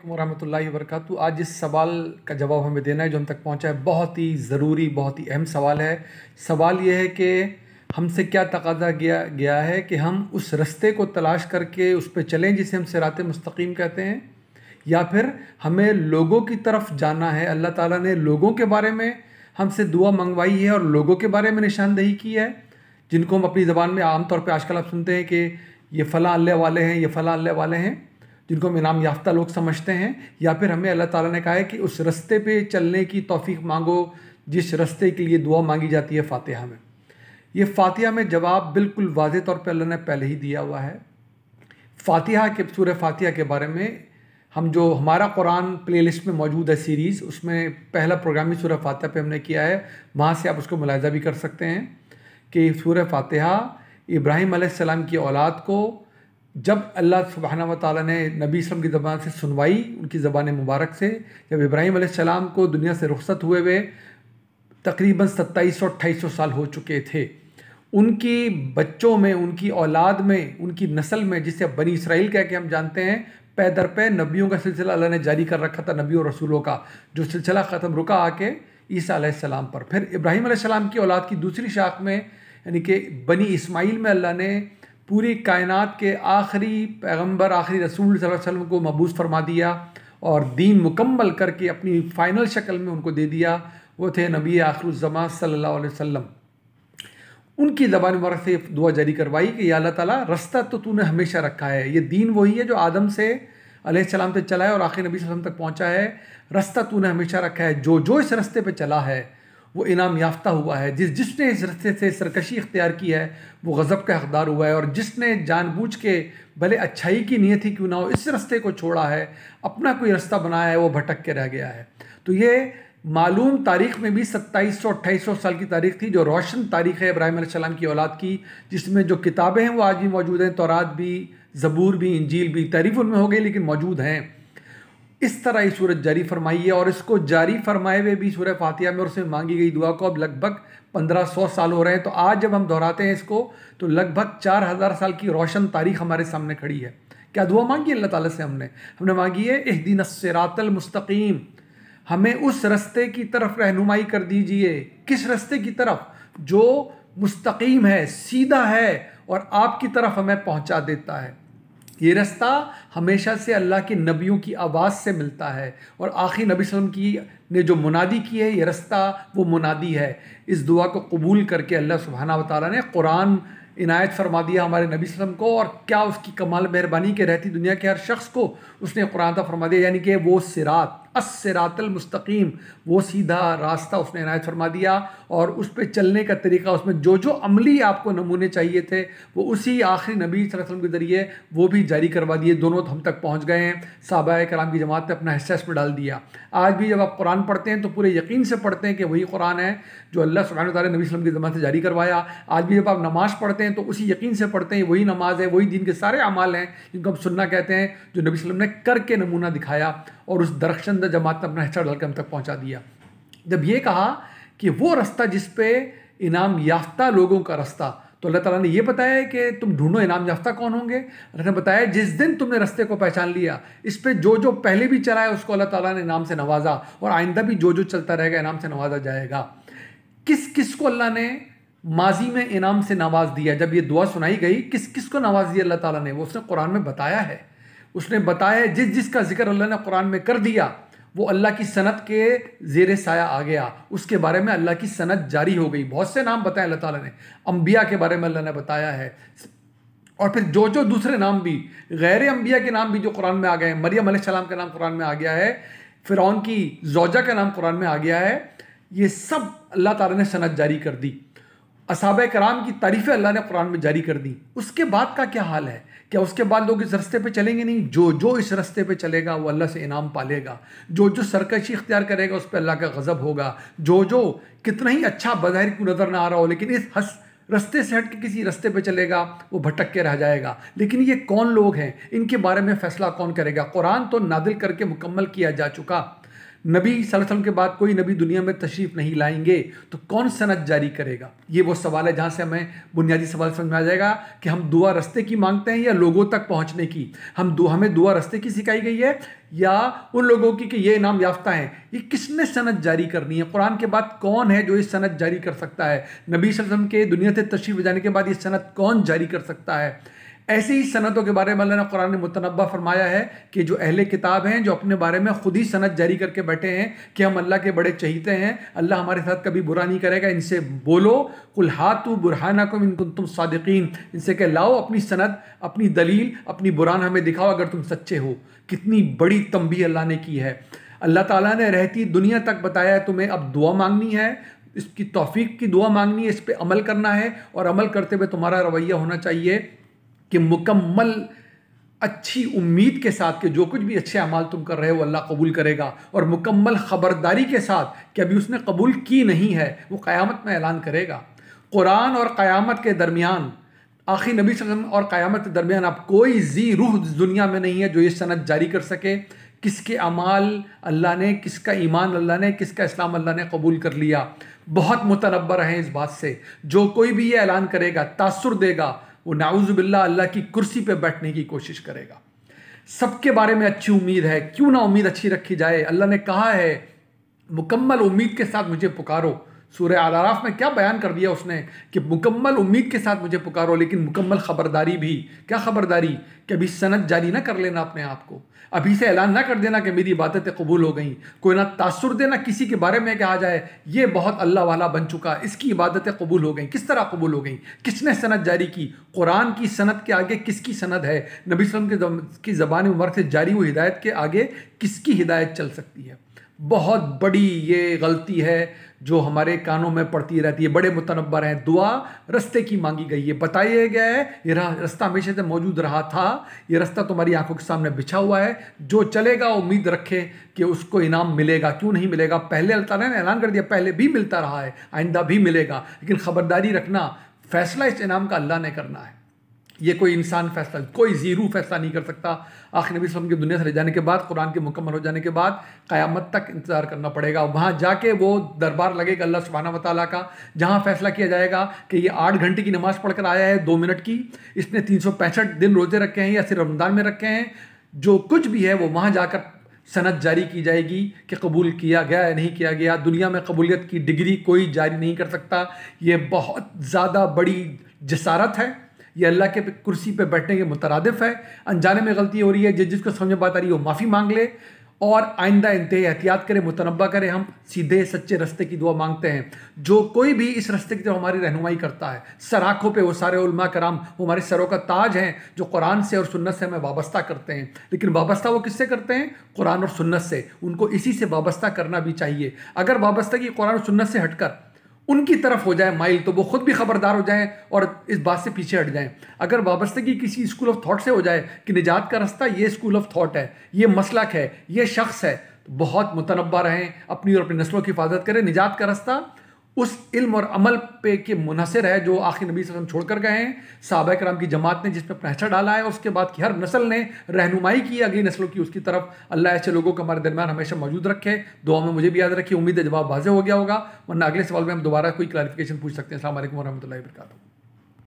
वरहमतुल्लाहि वबरकातुहू। आज इस सवाल का जवाब हमें देना है जो हम तक पहुंचा है। बहुत ही ज़रूरी, बहुत ही अहम सवाल है। सवाल यह है कि हमसे क्या तकाजा गया है कि हम उस रास्ते को तलाश करके उस पर चलें जिसे हम सिरात मुस्तकीम कहते हैं, या फिर हमें लोगों की तरफ जाना है। अल्लाह ताला ने लोगों के बारे में हमसे दुआ मंगवाई है और लोगों के बारे में निशानदही की है, जिनको हम अपनी ज़बान में आमतौर पर आजकल आप सुनते हैं कि ये फ़लाँ अल्लाह वाले हैं, ये फ़लाँ अल्लाह वाले हैं, जिनको हम इनाम याफ्ता लोग समझते हैं। या फिर हमें अल्लाह ताला ने कहा है कि उस रास्ते पे चलने की तौफीक मांगो जिस रास्ते के लिए दुआ मांगी जाती है फ़ातिहा में। ये फ़ातिहा में जवाब बिल्कुल वाज़ेह तौर पे अल्लाह ने पहले ही दिया हुआ है। फ़ातिहा के सूरह फ़ातिहा के बारे में हम जो हमारा कुरान प्लेलिस्ट में मौजूद है सीरीज़, उसमें पहला प्रोग्राम ही सूरह फ़ातिहा पे हमने किया है। वहाँ से आप उसको मुलाहिज़ा भी कर सकते हैं कि सूरह फ़ातिहा इब्राहीम अलैहिस्सलाम की औलाद को जब अल्लाह सुब्हानहू व तआला ने नबी सल्लल्लाहु अलैहि वसल्लम की ज़बान से सुनवाई, उनकी ज़बान मुबारक से, जब इब्राहीम अलैहिस्सलाम को दुनिया से रुखसत हुए हुए तकरीबन 2700-2800 साल हो चुके थे, उनकी बच्चों में, उनकी औलाद में, उनकी नस्ल में, जिसे अब बनी इसराइल कह के हम जानते हैं, पै दर पे नबियों का सिलसिला अल्लाह ने जारी कर रखा था, नबी और रसूलों का जो सिलसिला ख़त्म रुका आके ईसा अलैहिस्सलाम पर। फिर इब्राहीम अलैहिस्सलाम की औलाद की दूसरी शाख में यानी कि बनी इस्माइल में अल्लाह ने पूरी कायनात के आखिरी पैगंबर, आखिरी रसूल सल्लल्लाहु अलैहि वसल्लम को मबूस फरमा दिया और दीन मुकम्मल करके अपनी फ़ाइनल शक्ल में उनको दे दिया। वो थे नबी आखिरुज़्ज़मान सल्लल्लाहु अलैहि वसल्लम। उनकी ज़बान मुबारक से दुआ जारी करवाई कि या अल्लाह ताला, रास्ता तो तूने हमेशा रखा है, ये दीन वही है जो आदम से अलैहिस्सलाम तक चला है और आखिर नबी सल्लल्लाहु अलैहि वसल्लम तक पहुँचा है। रास्ता तूने हमेशा रखा है, जो जो इस रास्ते पे चला है वो इनाम याफ्ता हुआ है। जिसने इस रास्ते से सरकशी इख्तियार की है वो गज़ब का हक़दार हुआ है, और जिसने जानबूझ के भले अच्छाई की नीयत ही क्यों ना हो इस रास्ते को छोड़ा है, अपना कोई रास्ता बनाया है, वो भटक के रह गया है। तो ये मालूम तारीख़ में भी 2700-2800 साल की तारीख़ थी, जो रोशन तारीख़ है इब्राहीम अलैहिस्सलाम की औलाद की, जिसमें जो किताबें हैं वो आज भी मौजूद हैं, तौरात भी, ज़बूर भी, इंजील भी। तहरीफ उनमें हो गई लेकिन मौजूद हैं। इस तरह ये सूरत जारी फरमाई है, और इसको जारी फरमाए हुए भी सूरह फ़ातिहा में और उसमें मांगी गई दुआ को अब लगभग 1500 साल हो रहे हैं। तो आज जब हम दोहराते हैं इसको तो लगभग 4000 साल की रोशन तारीख़ हमारे सामने खड़ी है। क्या दुआ मांगी अल्लाह ताला से? हमने मांगी है इहदिनस सिरातल मुस्तकीम, हमें उस रास्ते की तरफ रहनुमाई कर दीजिए। किस रास्ते की तरफ? जो मुस्तकीम है, सीधा है और आपकी तरफ हमें पहुँचा देता है। ये रास्ता हमेशा से अल्लाह के नबियों की आवाज़ से मिलता है, और आखिरी नबी सल्लल्लाहु अलैहि वसल्लम की ने जो मुनादी की है, ये रास्ता वो मुनादी है। इस दुआ को कबूल करके अल्लाह सुब्हानहू व तआला ने कुरान इनायत फरमा दिया हमारे नबी सल्लल्लाहु अलैहि वसल्लम को, और क्या उसकी कमाल मेहरबानी के रहती दुनिया के हर शख्स को उसने कुरान अता फरमा दिया, यानी कि वो सिरात अस्सिरातल मुस्तकीम, वो सीधा रास्ता उसने इनायत फरमा दिया। और उस पर चलने का तरीका, उसमें जो जो अमली आपको नमूने चाहिए थे वो उसी आखिरी नबी सल्लल्लाहु अलैहि वसल्लम के ज़रिए वो भी जारी करवा दिए। दोनों हम तक पहुँच गए हैं। सहाबाए कराम की जमात ने अपना हिस्सा इसमें डाल दिया। आज भी जब आप कुरान पढ़ते हैं तो पूरे यकीन से पढ़ते हैं कि वही कुरान है जो अल्लाह सुब्हानहू व तआला ने नबी सल्लल्लाहु अलैहि वसल्लम की ज़बान से जारी करवाया। आज भी जब आप नमाज़ पढ़ते हैं तो उसी यकीन से पढ़ते हैं वही नमाज है, वही दीन के सारे अमाल हैं जिनको हम सुन्ना कहते हैं, जो नबी सल्लल्लाहु अलैहि वसल्लम ने करके नमूना दिखाया और उस दरख्शंदा जमात ने अपना हिस्सा डालकर हम तक पहुँचा दिया। जब ये कहा कि वो रास्ता जिस पे इनाम याफ्ता लोगों का रास्ता, तो अल्लाह ताला ने ये बताया है कि तुम ढूंढो इनाम याफ्ता कौन होंगे। अल्लाह ने बताया जिस दिन तुमने रास्ते को पहचान लिया, इस पे जो जो पहले भी चला है उसको अल्लाह ताला ने इनाम से नवाजा, और आइंदा भी जो जो चलता रहेगा इनाम से नवाजा जाएगा। किस किस को अल्लाह ने माजी में इनाम से नवाज दिया? जब ये दुआ सुनाई गई, किस किस को नवाज दिया अल्लाह ताला ने, वो उसने कुरान में बताया है। उसने बताया जिस जिसका जिक्र अल्लाह ने कुरान में कर दिया वो अल्लाह की सनत के ज़ेर साया आ गया, उसके बारे में अल्लाह की सनत जारी हो गई। बहुत से नाम बताए अल्लाह ताला ने, अम्बिया के बारे में अल्लाह ने बताया है, और फिर जो जो दूसरे नाम भी, गैर अम्बिया के नाम भी जो कुरान में आ गए हैं। मरियम अलैहिस्सलाम का नाम कुरान में आ गया है, फ़िरौन की ज़ौजा का नाम कुरान में आ गया है। ये सब अल्लाह ताला ने सनत जारी कर दी। असहाबे कराम की तारीफ़ें अल्लाह ने कुरान में जारी कर दी। उसके बाद का क्या हाल है? क्या उसके बाद लोग इस रास्ते पे चलेंगे? नहीं। जो जो इस रास्ते पे चलेगा वो अल्लाह से इनाम पालेगा। जो जो सरकशी इख्तियार करेगा उस पर अल्लाह का गज़ब होगा। जो जो कितना ही अच्छा बज़ाहिर क्यों नज़र ना आ रहा हो, लेकिन इस रास्ते से हट के किसी रास्ते पे चलेगा वो भटक के रह जाएगा। लेकिन ये कौन लोग हैं, इनके बारे में फ़ैसला कौन करेगा? कुरान तो नादिल करके मुकम्मल किया जा चुका। नबी सल्लल्लाहु अलैहि वसल्लम के बाद कोई नबी दुनिया में तशरीफ़ नहीं लाएंगे तो कौन सनद जारी करेगा? ये वो सवाल है जहाँ से हमें बुनियादी सवाल समझ में आ जाएगा कि हम दुआ रस्ते की मांगते हैं या लोगों तक पहुँचने की। हमें दुआ रस्ते की सिखाई गई है या उन लोगों की कि ये इनाम याफ्ता हैं? ये किसने सनद जारी करनी है? कुरान के बाद कौन है जो ये सनद जारी कर सकता है? नबी सल्लल्लाहु अलैहि वसल्लम के दुनिया से तशरीफ़ जाने के बाद ये सनद कौन जारी कर सकता है? ऐसे ही सनदों के बारे में अल्लाह ने कुरान में मुतनब्बा फरमाया है कि जो अहले किताब हैं, जो अपने बारे में खुद ही सनद जारी करके बैठे हैं कि हम अल्लाह के बड़े चहीते हैं, अल्लाह हमारे साथ कभी बुरा नहीं करेगा, इनसे बोलो कुल हातु बुरहानकुम इन कुंतुम सादिकीन, इनसे कह लाओ अपनी सनद, अपनी दलील, अपनी बुरान हमें दिखाओ अगर तुम सच्चे हो। कितनी बड़ी तंबीह अल्लाह ने की है। अल्लाह ताला ने रहती दुनिया तक बताया है तुम्हें अब दुआ मांगनी है, इसकी तौफीक की दुआ मांगनी है, इस पर अमल करना है, और अमल करते हुए तुम्हारा रवैया होना चाहिए कि मुकम्मल अच्छी उम्मीद के साथ कि जो कुछ भी अच्छे अमाल तुम कर रहे हो अल्लाह कबूल करेगा, और मुकम्मल ख़बरदारी के साथ कि अभी उसने कबूल की नहीं है, वो क़यामत में ऐलान करेगा। कुरान और क़यामत के दरमियान, आखिर नबी सल्लल्लाहु अलैहि वसल्लम और क़यामत के दरमियान अब कोई जी रूह दुनिया में नहीं है जो ये सनद जारी कर सके किसके अमाल अल्लाह ने, किसका ईमान अल्लाह ने, किसका इस्लाम अल्लाह ने कबूल कर लिया। बहुत मुतनब्बा रहें इस बात से। जो कोई भी ये ऐलान करेगा, तासुर देगा, वो नाउज़ु बिल्लाह अल्लाह की कुर्सी पे बैठने की कोशिश करेगा। सबके बारे में अच्छी उम्मीद है, क्यों ना उम्मीद अच्छी रखी जाए। अल्लाह ने कहा है मुकम्मल उम्मीद के साथ मुझे पुकारो। सूरह अल-आराफ में क्या बयान कर दिया उसने कि मुकम्मल उम्मीद के साथ मुझे पुकारो, लेकिन मुकम्मल ख़बरदारी भी। क्या ख़बरदारी? कि अभी सनद जारी ना कर लेना अपने आप को, अभी से ऐलान ना कर देना कि मेरी इबादतें कबूल हो गई। कोई ना तासुर देना किसी के बारे में कहा जाए ये बहुत अल्लाह वाला बन चुका, इसकी इबादतें कबूल हो गई। किस तरह कबूल हो गई? किसने सनद जारी की? कुरान की सनद के आगे किसकी सनद है? नबी सल्लल्लाहु अलैहि वसल्लम की ज़बान मुबारक से जारी हुई हिदायत के आगे किसकी हिदायत चल सकती है? बहुत बड़ी ये गलती है जो हमारे कानों में पड़ती रहती है। बड़े मुतनब्बर हैं। दुआ रस्ते की मांगी गई है, बताया गया है ये रास्ता हमेशा से मौजूद रहा था, ये रास्ता तुम्हारी आंखों के सामने बिछा हुआ है, जो चलेगा उम्मीद रखे कि उसको इनाम मिलेगा। क्यों नहीं मिलेगा? पहले अल्लाह ताला ने ऐलान कर दिया, पहले भी मिलता रहा है, आइंदा भी मिलेगा, लेकिन ख़बरदारी रखना, फैसला इस इनाम का अल्लाह ने करना है। ये कोई इंसान फैसला, कोई ज़ीरू फैसला नहीं कर सकता। आखिर नबी सल्लल्लाहु अलैहि वसल्लम की दुनिया से रह जाने के बाद, कुरान के मुकम्मल हो जाने के बाद क़यामत तक इंतज़ार करना पड़ेगा। वहाँ जाके वो दरबार लगेगा अल्लाह सुब्हानहू व तआला का, जहाँ फैसला किया जाएगा कि ये 8 घंटे की नमाज़ पढ़कर आया है 2 मिनट की, इसने 365 दिन रोज़े रखे हैं या सिर्फ रमज़ान में रखे हैं, जो कुछ भी है वो वहाँ जाकर सनद जारी की जाएगी कि कबूल किया गया या नहीं किया गया। दुनिया में कबूलियत की डिग्री कोई जारी नहीं कर सकता। ये बहुत ज़्यादा बड़ी जसारत है, ये अल्लाह के कुर्सी पे बैठने के मुतरादिफ है। अनजाने में गलती हो रही है, जिसको समझ में बात आ रही है वो माफ़ी मांग ले और आइंदा इंतहा एहतियात करे, मुतनब्बा करे। हम सीधे सच्चे रास्ते की दुआ मांगते हैं। जो कोई भी इस रास्ते की तरफ हमारी रहनुमाई करता है, सराखों पे वो सारे उलमा कराम, वो हमारे सरों का ताज हैं जो कुरान से और सुन्नत से हमें वाबस्ता करते हैं। लेकिन वाबस्ता वो किससे करते हैं? कुरान और सुन्नत से। उनको इसी से वाबस्ता करना भी चाहिए। अगर वाबस्ता की कुरान और सुन्नत से हटकर उनकी तरफ हो जाए माइल, तो वो खुद भी खबरदार हो जाएं और इस बात से पीछे हट जाएं। अगर वाबस्तगी किसी स्कूल ऑफ थॉट से हो जाए कि निजात का रास्ता ये स्कूल ऑफ थॉट है, ये मसलक है, ये शख्स है, तो बहुत मुतनब्बा रहें, अपनी और अपनी नस्लों की हिफाजत करें। निजात का रास्ता उस इल्म और अमल पे के मुनहसर है जो आखिर नबी सल्लल्लाहु अलैहि वसल्लम छोड़कर गए हैं, सहाबा कराम की जमात ने जिस पर अपना असर डाला है, उसके बाद की हर नस्ल ने रहनुमाई की अगली नस्लों की उसकी तरफ। अल्लाह ऐसे लोगों को हमारे दरमियान हमेशा मौजूद रखे। दुआ में मुझे भी याद रखिए। उम्मीद है जवाब वाज़ेह हो गया होगा, वरना अगले सवाल में हम दोबारा कोई क्लैरिफिकेशन पूछ सकते हैं। अस्सलाम वालेकुम वरहमतुल्लाहि वबरकातुहू।